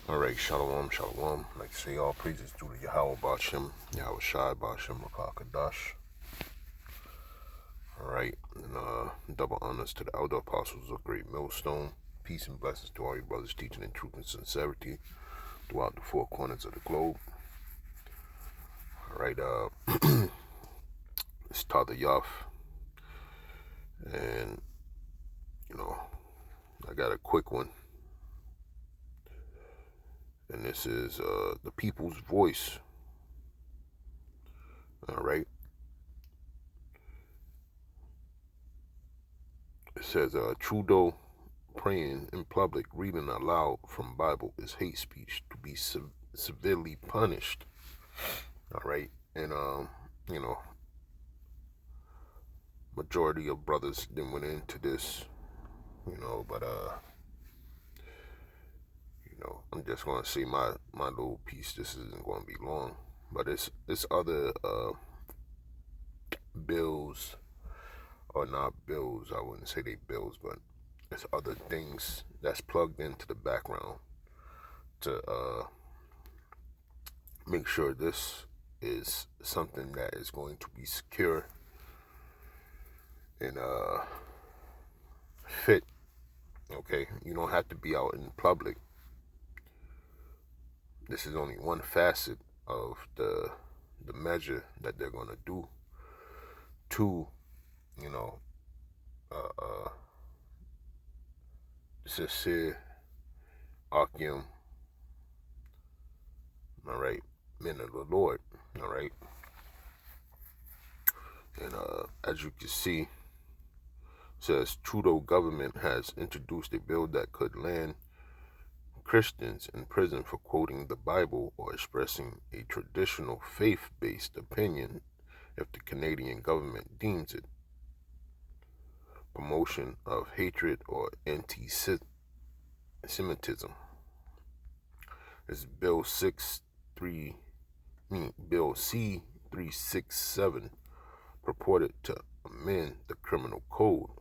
Alright, shalom, shalom. Like to say all praises due to Yahweh Bashim, Yahweh Shai Bashim, Rakakadash. Alright, and double honors to the elder apostles of Great Millstone. Peace and blessings to all your brothers teaching in truth and sincerity throughout the four corners of the globe. Alright, it's Tada Yaf. And, I got a quick one. And this is the people's voice. Alright. It says, Trudeau praying in public, reading aloud from Bible is hate speech to be severely punished. Alright. And, majority of brothers then went into this, but, I'm just going to say my little piece. This isn't going to be long, but it's other bills, or not bills, I wouldn't say they bills, but it's other things that's plugged into the background to make sure this is something that is going to be secure and fit. Okay, you don't have to be out in public. This is only one facet of the measure that they're going to do to, sincere Akim, all right, men of the Lord, all right. And as you can see, it says Trudeau government has introduced a bill that could land Christians in prison for quoting the Bible or expressing a traditional faith-based opinion if the Canadian government deems it promotion of hatred or anti-Semitism. It's Bill C367, purported to amend the criminal code,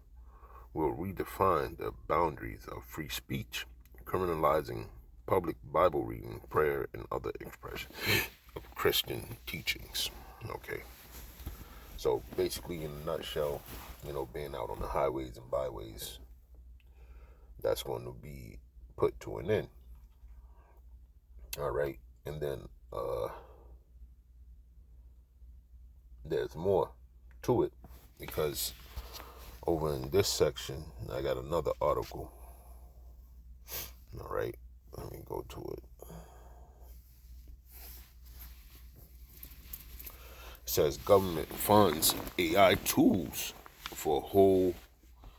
will redefine the boundaries of free speech, criminalizing public Bible reading, prayer, and other expressions of Christian teachings. Okay. So basically, in a nutshell, being out on the highways and byways, that's going to be put to an end. All right. And then there's more to it, because over in this section, I got another article. All right. Let me go to it. It says government funds AI tools for a whole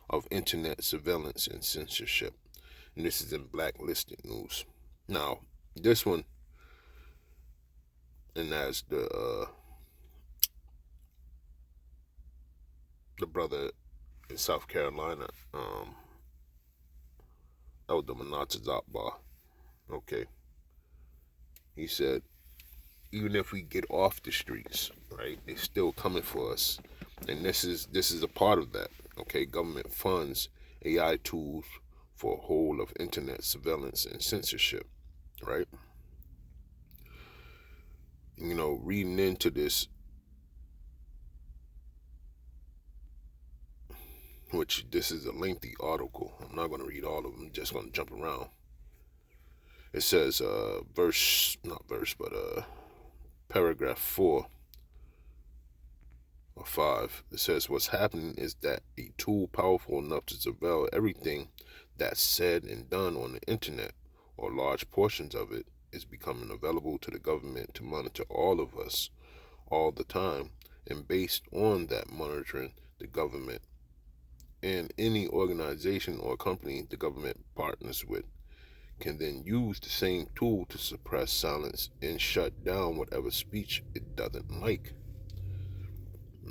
of internet surveillance and censorship. And this is in Blacklisted News. Now, this one, and as the brother in South Carolina, Elder Manatazakbar, okay, he said, even if we get off the streets, right, they're still coming for us. And this is a part of that. Okay, government funds AI tools for a whole of internet surveillance and censorship, right? Reading into this, which this is a lengthy article. I'm not going to read all of them. I'm just going to jump around. It says, paragraph 4 or 5. It says, what's happening is that a tool powerful enough to surveil everything that's said and done on the internet, or large portions of it, is becoming available to the government to monitor all of us all the time. And based on that monitoring, the government and any organization or company the government partners with can then use the same tool to suppress, silence, and shut down whatever speech it doesn't like,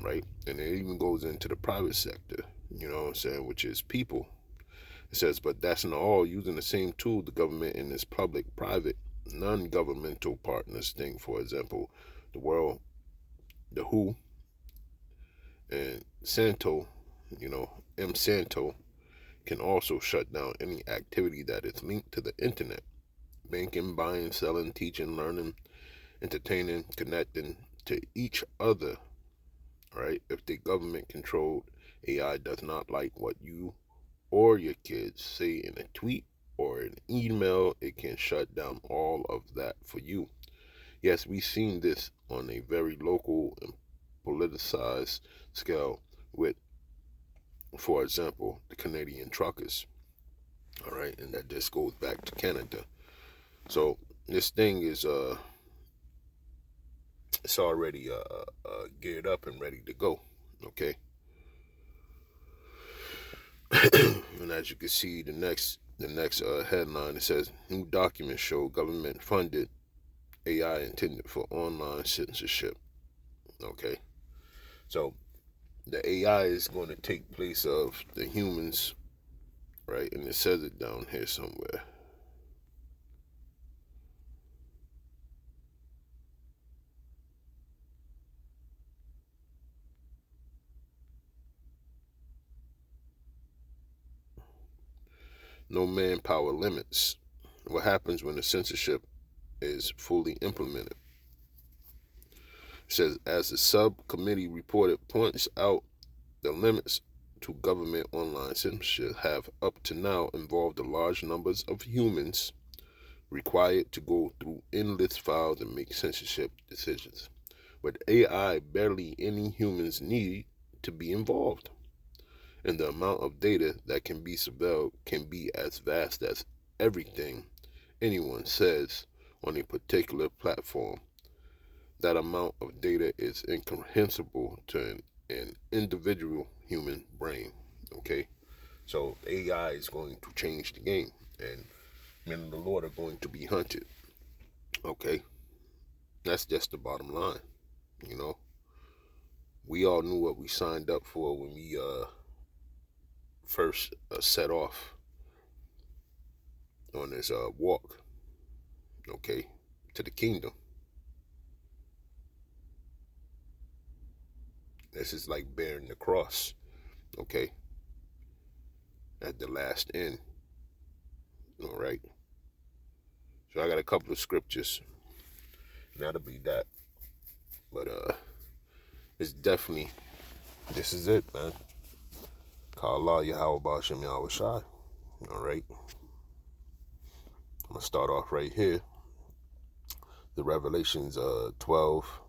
right? And it even goes into the private sector, which is people. It says, but that's not all. Using the same tool, the government and its public, private, non-governmental partners think, for example, the world, the WHO, and Santo, M. Santo, can also shut down any activity that is linked to the internet, banking, buying, selling, teaching, learning, entertaining, connecting to each other, right? If the government controlled AI does not like what you or your kids say in a tweet or an email, it can shut down all of that for you. Yes, we've seen this on a very local and politicized scale with, for example, the Canadian truckers. All right, and that just goes back to Canada. So this thing is it's already geared up and ready to go. Okay, and as you can see, the next headline, it says new documents show government funded AI intended for online censorship. Okay, so the AI is going to take place of the humans, right? And it says it down here somewhere. No manpower limits. What happens when the censorship is fully implemented? It says, as the subcommittee reported points out, the limits to government online censorship have up to now involved the large numbers of humans required to go through endless files and make censorship decisions. With AI, barely any humans need to be involved, and the amount of data that can be surveilled can be as vast as everything anyone says on a particular platform. That amount of data is incomprehensible to an individual human brain. Okay, so AI is going to change the game, and men of the Lord are going to be hunted. Okay, that's just the bottom line. You know, we all knew what we signed up for when we first set off on this walk. Okay, to the kingdom. This is like bearing the cross. Okay, at the last end. All right. So I got a couple of scriptures. That'll be that. But it's definitely, this is it, man. Call Allah Yahweh Bashim Yahweh Shai. All right. I'm gonna start off right here. The Revelations 12.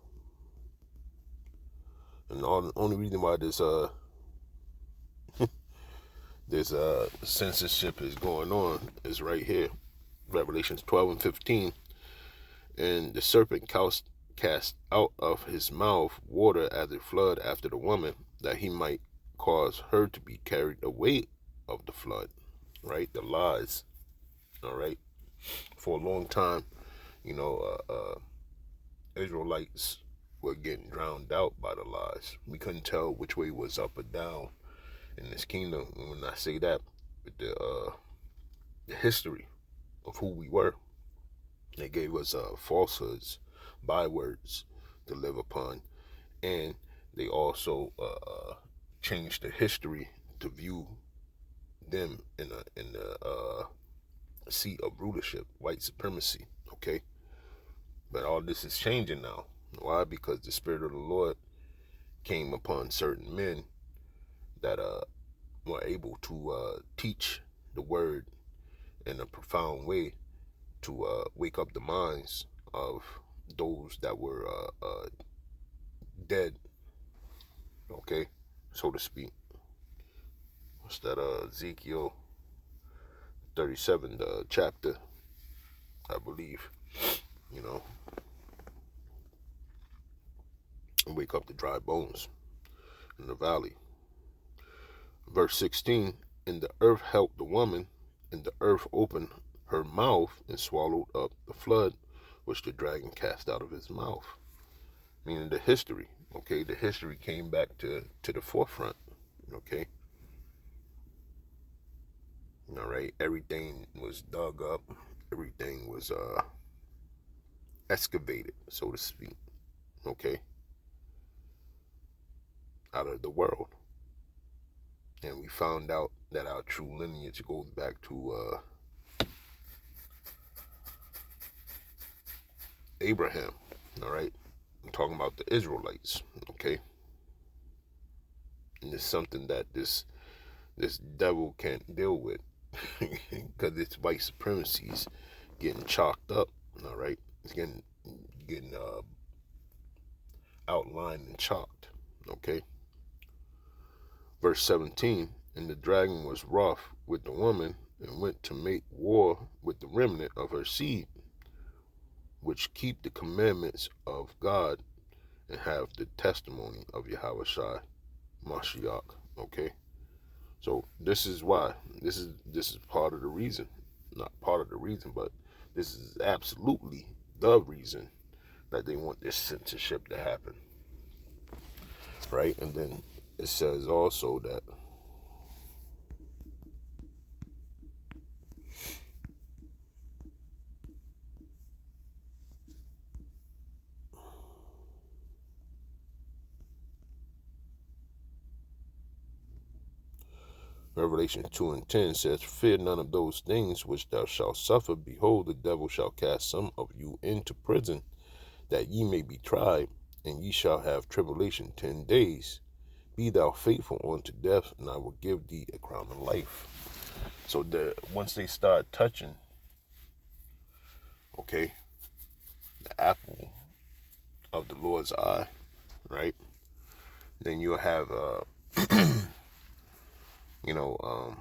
And the only reason why this censorship is going on is right here. Revelations 12 and 15. And the serpent cast out of his mouth water as a flood after the woman, that he might cause her to be carried away of the flood. Right? The lies. All right? For a long time, you know, Israelites were getting drowned out by the lies. We couldn't tell which way was up or down in this kingdom. And when I say that, with the history of who we were, they gave us falsehoods, bywords to live upon, and they also changed the history to view them in the seat of rulership, white supremacy. Okay, but all this is changing now. Why? Because the Spirit of the Lord came upon certain men that were able to teach the word in a profound way to wake up the minds of those that were dead, okay, so to speak. What's that? Ezekiel 37, the chapter, I believe. You know, and wake up the dry bones in the valley. Verse 16, and the earth helped the woman, and the earth opened her mouth and swallowed up the flood which the dragon cast out of his mouth. Meaning the history, okay? The history came back to the forefront, okay? All right, everything was dug up, everything was excavated, so to speak, okay, out of the world. And we found out that our true lineage goes back to Abraham. All right, I'm talking about the Israelites. Okay, and it's something that this devil can't deal with because its white supremacy's getting chalked up. All right, it's getting outlined and chalked. Okay, verse 17. And the dragon was wroth with the woman and went to make war with the remnant of her seed, which keep the commandments of God and have the testimony of Yahushua Mashiach. Okay, so this is why. This is part of the reason, not part of the reason, but this is absolutely the reason that they want this censorship to happen, right? And then it says also that Revelation 2 and 10 says, fear none of those things which thou shalt suffer. Behold, the devil shall cast some of you into prison, that ye may be tried, and ye shall have tribulation 10 days. Be thou faithful unto death, and I will give thee a crown of life. So once they start touching, okay, the apple of the Lord's eye, right, then you'll have, you know,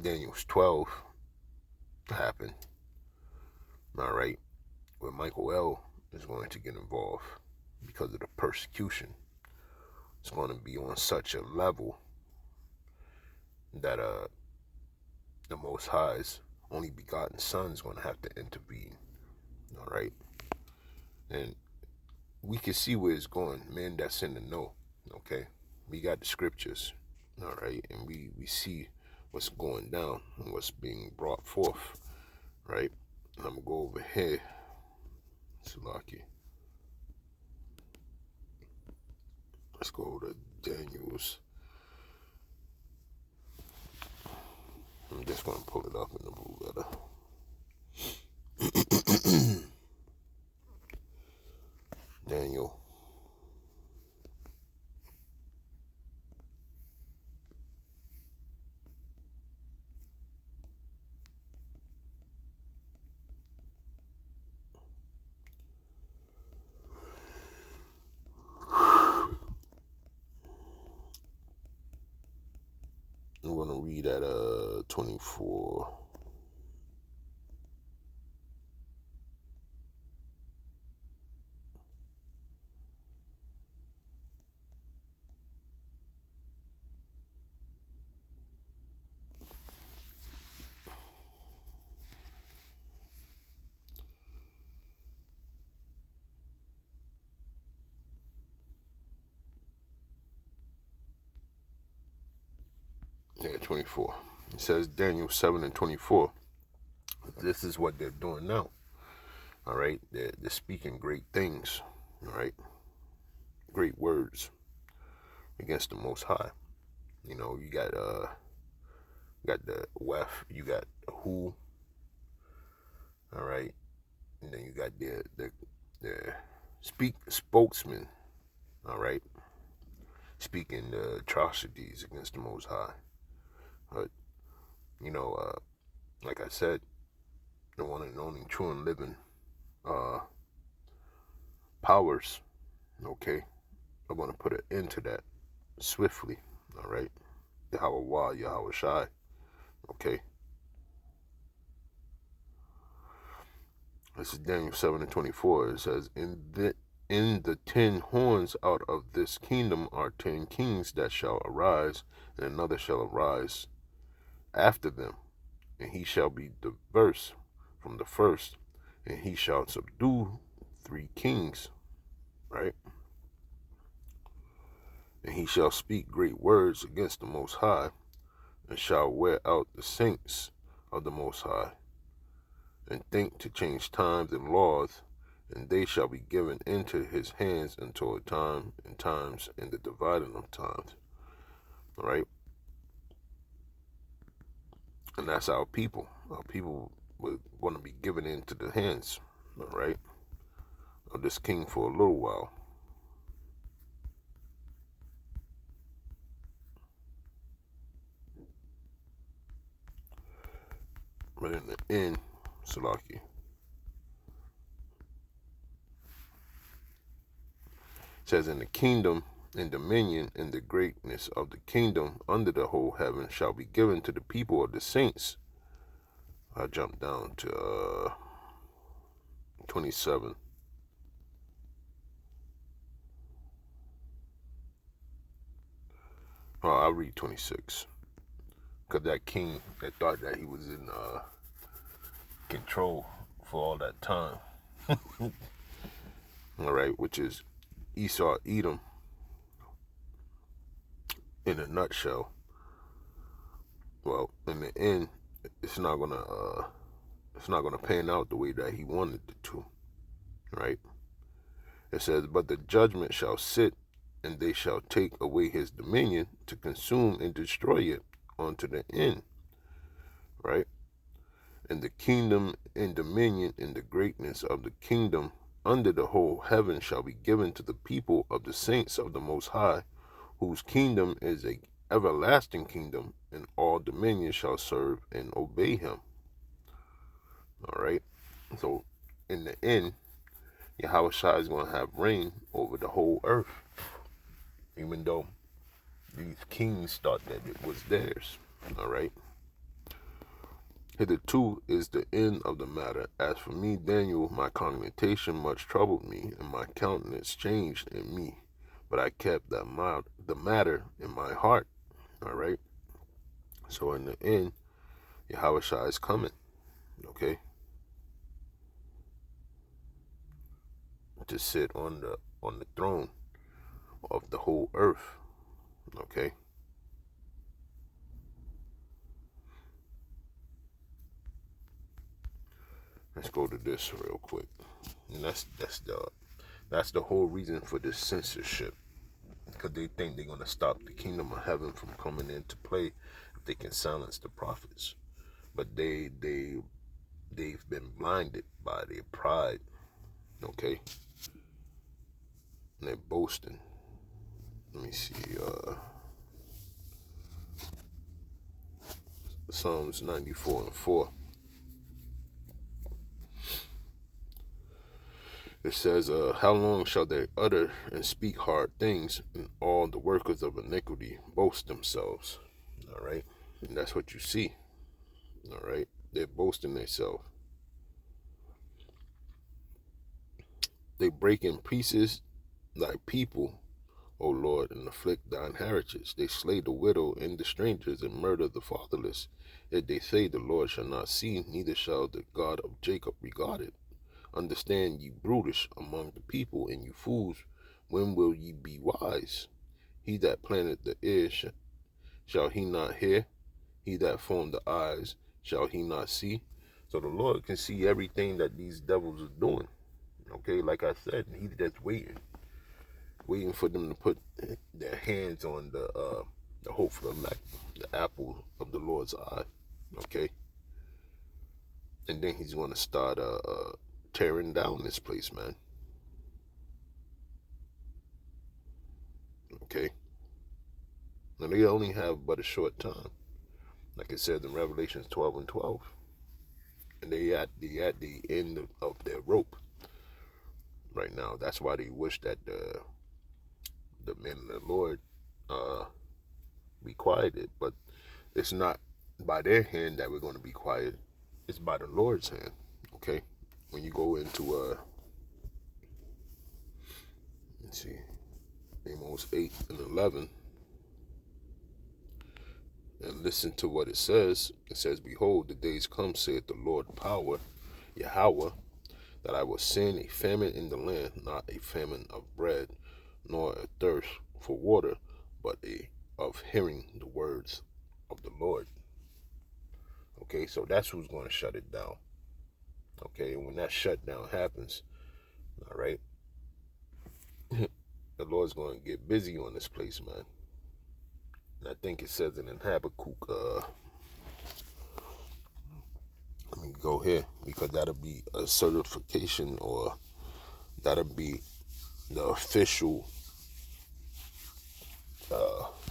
Daniel's 12 happen, all right, where Michael L. is going to get involved because of the persecution. It's going to be on such a level that the Most High's only begotten Son is going to have to intervene, all right? And we can see where it's going, man. That's in the know, okay? We got the scriptures, all right? And we see what's going down and what's being brought forth, right? And I'm going to go over here, Salaki. Let's go to Daniel's. I'm just going to pull it up in the blue letter. Daniel. I'm going to read at 24. Yeah, 24. It says Daniel 7 and 24. This is what they're doing now. All right, they're speaking great things. All right, great words against the Most High. You know, you got the Wef, you got Who. All right, and then you got the spokesman. All right, speaking the atrocities against the Most High. But you know, like I said, the one and only true and living powers, okay, are going to put an end to that swiftly, all right? Yahweh, Yahweh Shai, okay? This is Daniel 7 and 24. It says, in the 10 horns out of this kingdom are 10 kings that shall arise, and another shall arise after them, and he shall be diverse from the first, and he shall subdue 3 kings, right? And he shall speak great words against the Most High, and shall wear out the saints of the Most High, and think to change times and laws, and they shall be given into his hands until a time and times and the dividing of times. All right? And that's our people. Our people was going to be given into the hands, all right, of this king for a little while. But in the end, Salaki says, in the kingdom and dominion and the greatness of the kingdom under the whole heaven shall be given to the people of the saints. I jump down to 27. Oh, I'll read 26. Because that king that thought that he was in control for all that time. All right, which is Esau, Edom, in a nutshell. Well, in the end, it's not gonna pan out the way that he wanted it to, right? It says, but the judgment shall sit, and they shall take away his dominion to consume and destroy it unto the end, right? And the kingdom and dominion and the greatness of the kingdom under the whole heaven shall be given to the people of the saints of the Most High, whose kingdom is a everlasting kingdom, and all dominions shall serve and obey him. All right. So in the end, Yahweh Shai is going to have reign over the whole earth, even though these kings thought that it was theirs. All right. Hitherto is the end of the matter. As for me, Daniel, my cognition much troubled me, and my countenance changed in me. But I kept the matter in my heart. All right. So in the end, Yahweh Shai is coming. Okay. To sit on the throne of the whole earth. Okay. Let's go to this real quick. And that's the whole reason for this censorship. Because they think they're gonna stop the kingdom of heaven from coming into play if they can silence the prophets. But they've been blinded by their pride. Okay. And they're boasting. Let me see, Psalms 94:4. It says, how long shall they utter and speak hard things, and all the workers of iniquity boast themselves? All right. And that's what you see. All right. They're boasting themselves. They break in pieces thy people, O Lord, and afflict thine heritage. They slay the widow and the strangers, and murder the fatherless. Yet they say, the Lord shall not see, neither shall the God of Jacob regard it. Understand, ye brutish among the people, and you fools, when will ye be wise? He that planted the ear, shall he not hear? He that formed the eyes, shall he not see? So the Lord can see everything that these devils are doing. Okay, like I said, he's just waiting for them to put their hands on the hope for elect, the apple of the Lord's eye. Okay, and then he's going to start tearing down this place, man. Okay, and they only have but a short time, like it says in Revelations 12:12, and they at the end of their rope right now. That's why they wish that the men of the Lord be quieted, but it's not by their hand that we're going to be quiet. It's by the Lord's hand. Okay, when you go into let's see, Amos 8:11, and listen to what it says. It says, behold, the days come, saith the Lord power, Yahweh, that I will send a famine in the land, not a famine of bread, nor a thirst for water, but of hearing the words of the Lord. Okay, so that's who's going to shut it down. Okay, and when that shutdown happens, all right, the Lord's going to get busy on this place, man. And I think it says it in Habakkuk, let me go here, because that'll be a certification, or that'll be the official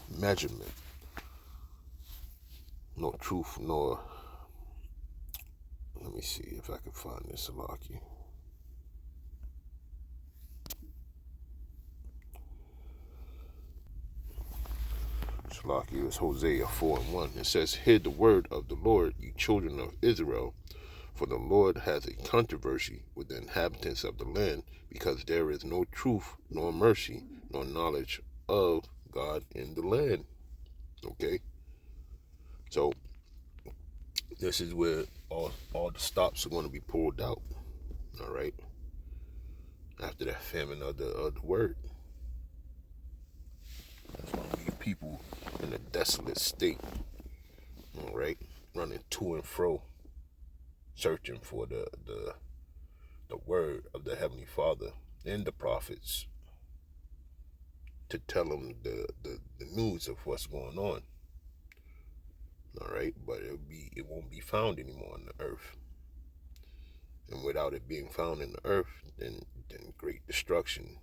measurement. No truth, nor, let me see if I can find this, Salaki. Salaki is Hosea 4:1. It says, "Hear the word of the Lord, you children of Israel, for the Lord has a controversy with the inhabitants of the land, because there is no truth, nor mercy, nor knowledge of God in the land." Okay? So this is where all the stops are going to be pulled out. All right? After that famine of the word. That's going to leave people in a desolate state. All right? Running to and fro, searching for the word of the Heavenly Father and the prophets to tell them the news of what's going on. All right, but it won't be found anymore on the earth, and without it being found in the earth, then great destruction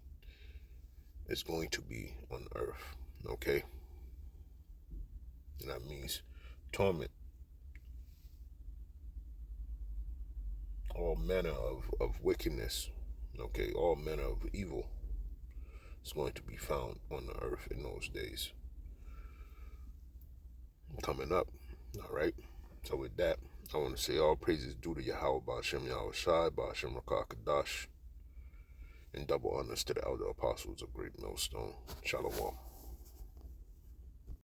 is going to be on the earth. Okay, and that means torment, all manner of wickedness. Okay, all manner of evil is going to be found on the earth in those days coming up. All right. So with that, I want to say all praises due to Yahweh Ba'ashem Yahweh Shai, Ba'ashem Rakah Kadash, and double honors to the elder apostles of Great Millstone. Shalom.